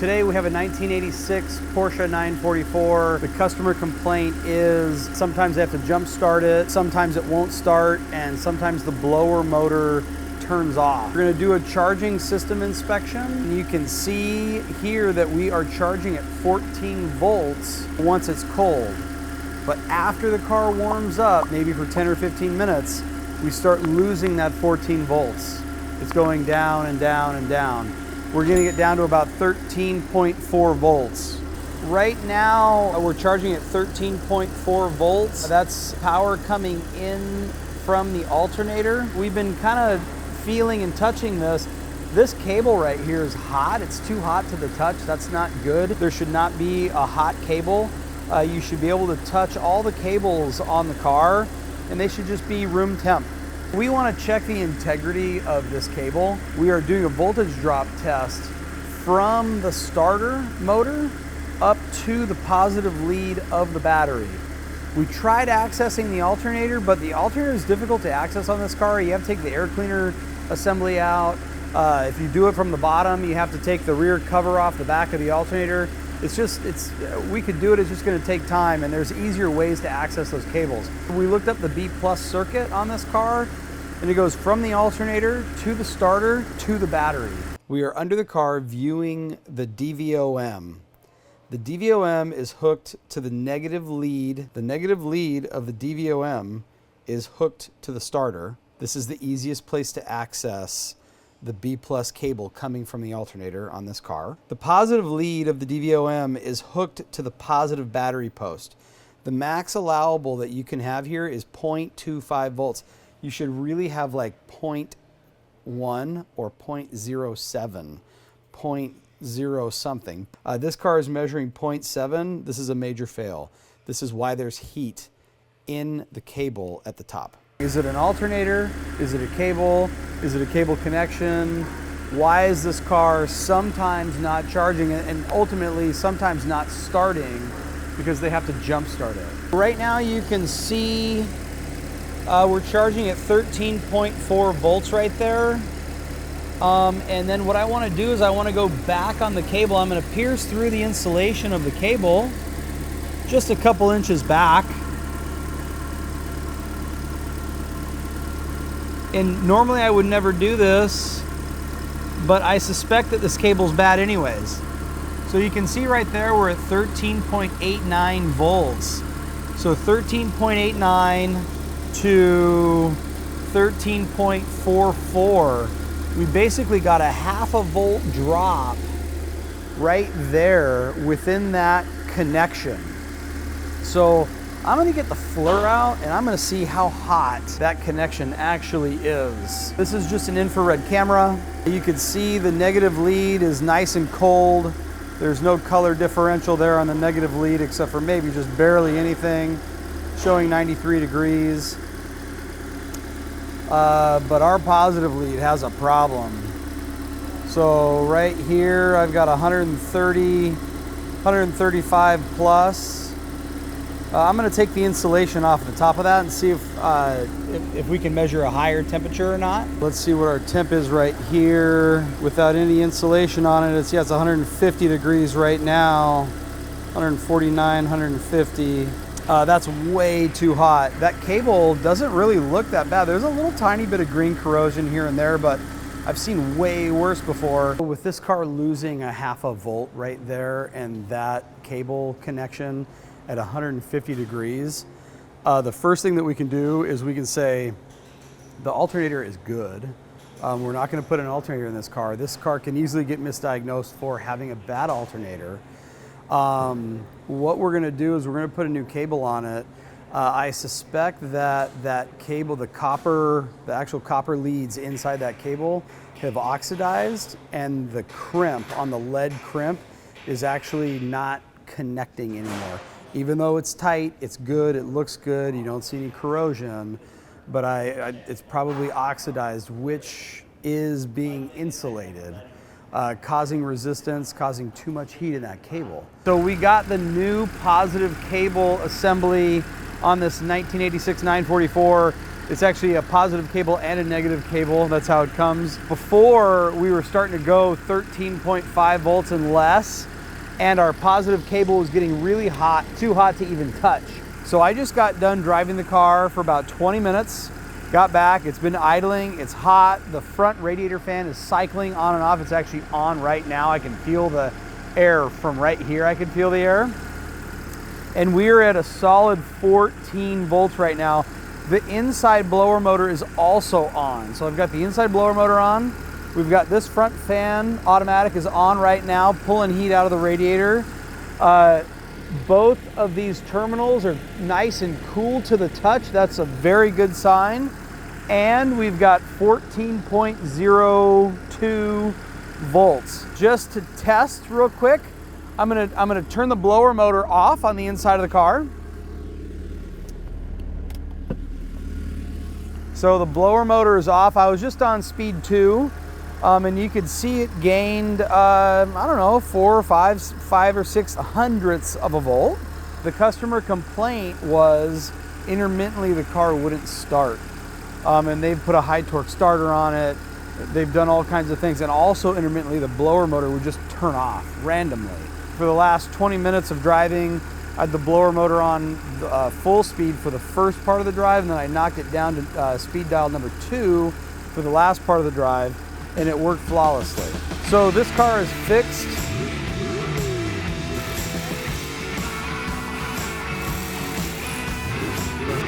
Today we have a 1986 Porsche 944. The customer complaint is sometimes they have to jump start it, sometimes it won't start, and sometimes the blower motor turns off. We're going to do a charging system inspection. You can see here that we are charging at 14 volts once it's cold. But after the car warms up, maybe for 10 or 15 minutes, we start losing that 14 volts. It's going down and down and down. We're getting it down to about 13.4 volts. Right now, we're charging at 13.4 volts. That's power coming in from the alternator. We've been kind of feeling and touching this. This cable right here is hot. It's too hot to the touch. That's not good. There should not be a hot cable. You should be able to touch all the cables on the car, and they should just be room temp. We want to check the integrity of this cable. We are doing a voltage drop test from the starter motor up to the positive lead of the battery. We tried accessing the alternator, but the alternator is difficult to access on this car. You have to take the air cleaner assembly out. If you do it from the bottom, you have to take the rear cover off the back of the alternator. We could do it, it's just gonna take time, and there's easier ways to access those cables. We looked up the B+ circuit on this car, and it goes from the alternator to the starter to the battery. We are under the car viewing the DVOM. The DVOM is hooked to the negative lead. The negative lead of the DVOM is hooked to the starter. This is the easiest place to access the B+ cable coming from the alternator on this car. The positive lead of the DVOM is hooked to the positive battery post. The max allowable that you can have here is 0.25 volts. You should really have like 0.1 or 0.07, 0.0 something. This car is measuring 0.7. This is a major fail. This is why there's heat in the cable at the top. Is it an alternator? Is it a cable? Is it a cable connection? Why is this car sometimes not charging and ultimately sometimes not starting because they have to jump start it? Right now you can see we're charging at 13.4 volts right there. And then what I want to do is I want to go back on the cable. I'm going to pierce through the insulation of the cable just a couple inches back. And normally I would never do this, but I suspect that this cable's bad anyways. So you can see right there we're at 13.89 volts. So 13.89 to 13.44. We basically got a half a volt drop right there within that connection. So I'm gonna get the FLIR out and I'm gonna see how hot that connection actually is. This is just an infrared camera. You can see the negative lead is nice and cold. There's no color differential there on the negative lead except for maybe just barely anything, showing 93 degrees. But our positive lead has a problem. So right here, I've got 130, 135 plus. I'm going to take the insulation off the top of that and see if we can measure a higher temperature or not. Let's see what our temp is right here without any insulation on it. It's 150 degrees right now, 149, 150. That's way too hot. That cable doesn't really look that bad. There's a little tiny bit of green corrosion here and there, but I've seen way worse before. With this car losing a half a volt right there and that cable connection at 150 degrees, the first thing that we can do is we can say the alternator is good. We're not going to put an alternator in this car. This car can easily get misdiagnosed for having a bad alternator. What we're going to do is we're going to put a new cable on it. I suspect that that cable, the actual copper leads inside that cable have oxidized, and the crimp on the lead crimp is actually not connecting anymore. Even though it's tight, it's good, it looks good, you don't see any corrosion, but it's probably oxidized, which is being insulated, causing resistance, causing too much heat in that cable. So we got the new positive cable assembly on this 1986 944. It's actually a positive cable and a negative cable. That's how it comes. Before, we were starting to go 13.5 volts and less, and our positive cable was getting really hot, too hot to even touch. So I just got done driving the car for about 20 minutes, got back, it's been idling, it's hot, the front radiator fan is cycling on and off. It's actually on right now. I can feel the air from right here. I can feel the air. And we're at a solid 14 volts right now. The inside blower motor is also on. So I've got the inside blower motor on. We've got this front fan automatic is on right now, pulling heat out of the radiator. Both of these terminals are nice and cool to the touch. That's a very good sign. And we've got 14.02 volts. Just to test real quick, I'm gonna turn the blower motor off on the inside of the car. So the blower motor is off. I was just on speed 2, and you could see it gained, I don't know, 4 or 5 or 6 hundredths of a volt. The customer complaint was intermittently the car wouldn't start. And they've put a high torque starter on it. They've done all kinds of things. And also intermittently the blower motor would just turn off randomly. For the last 20 minutes of driving, I had the blower motor on full speed for the first part of the drive, and then I knocked it down to speed dial number 2 for the last part of the drive, and it worked flawlessly. So this car is fixed.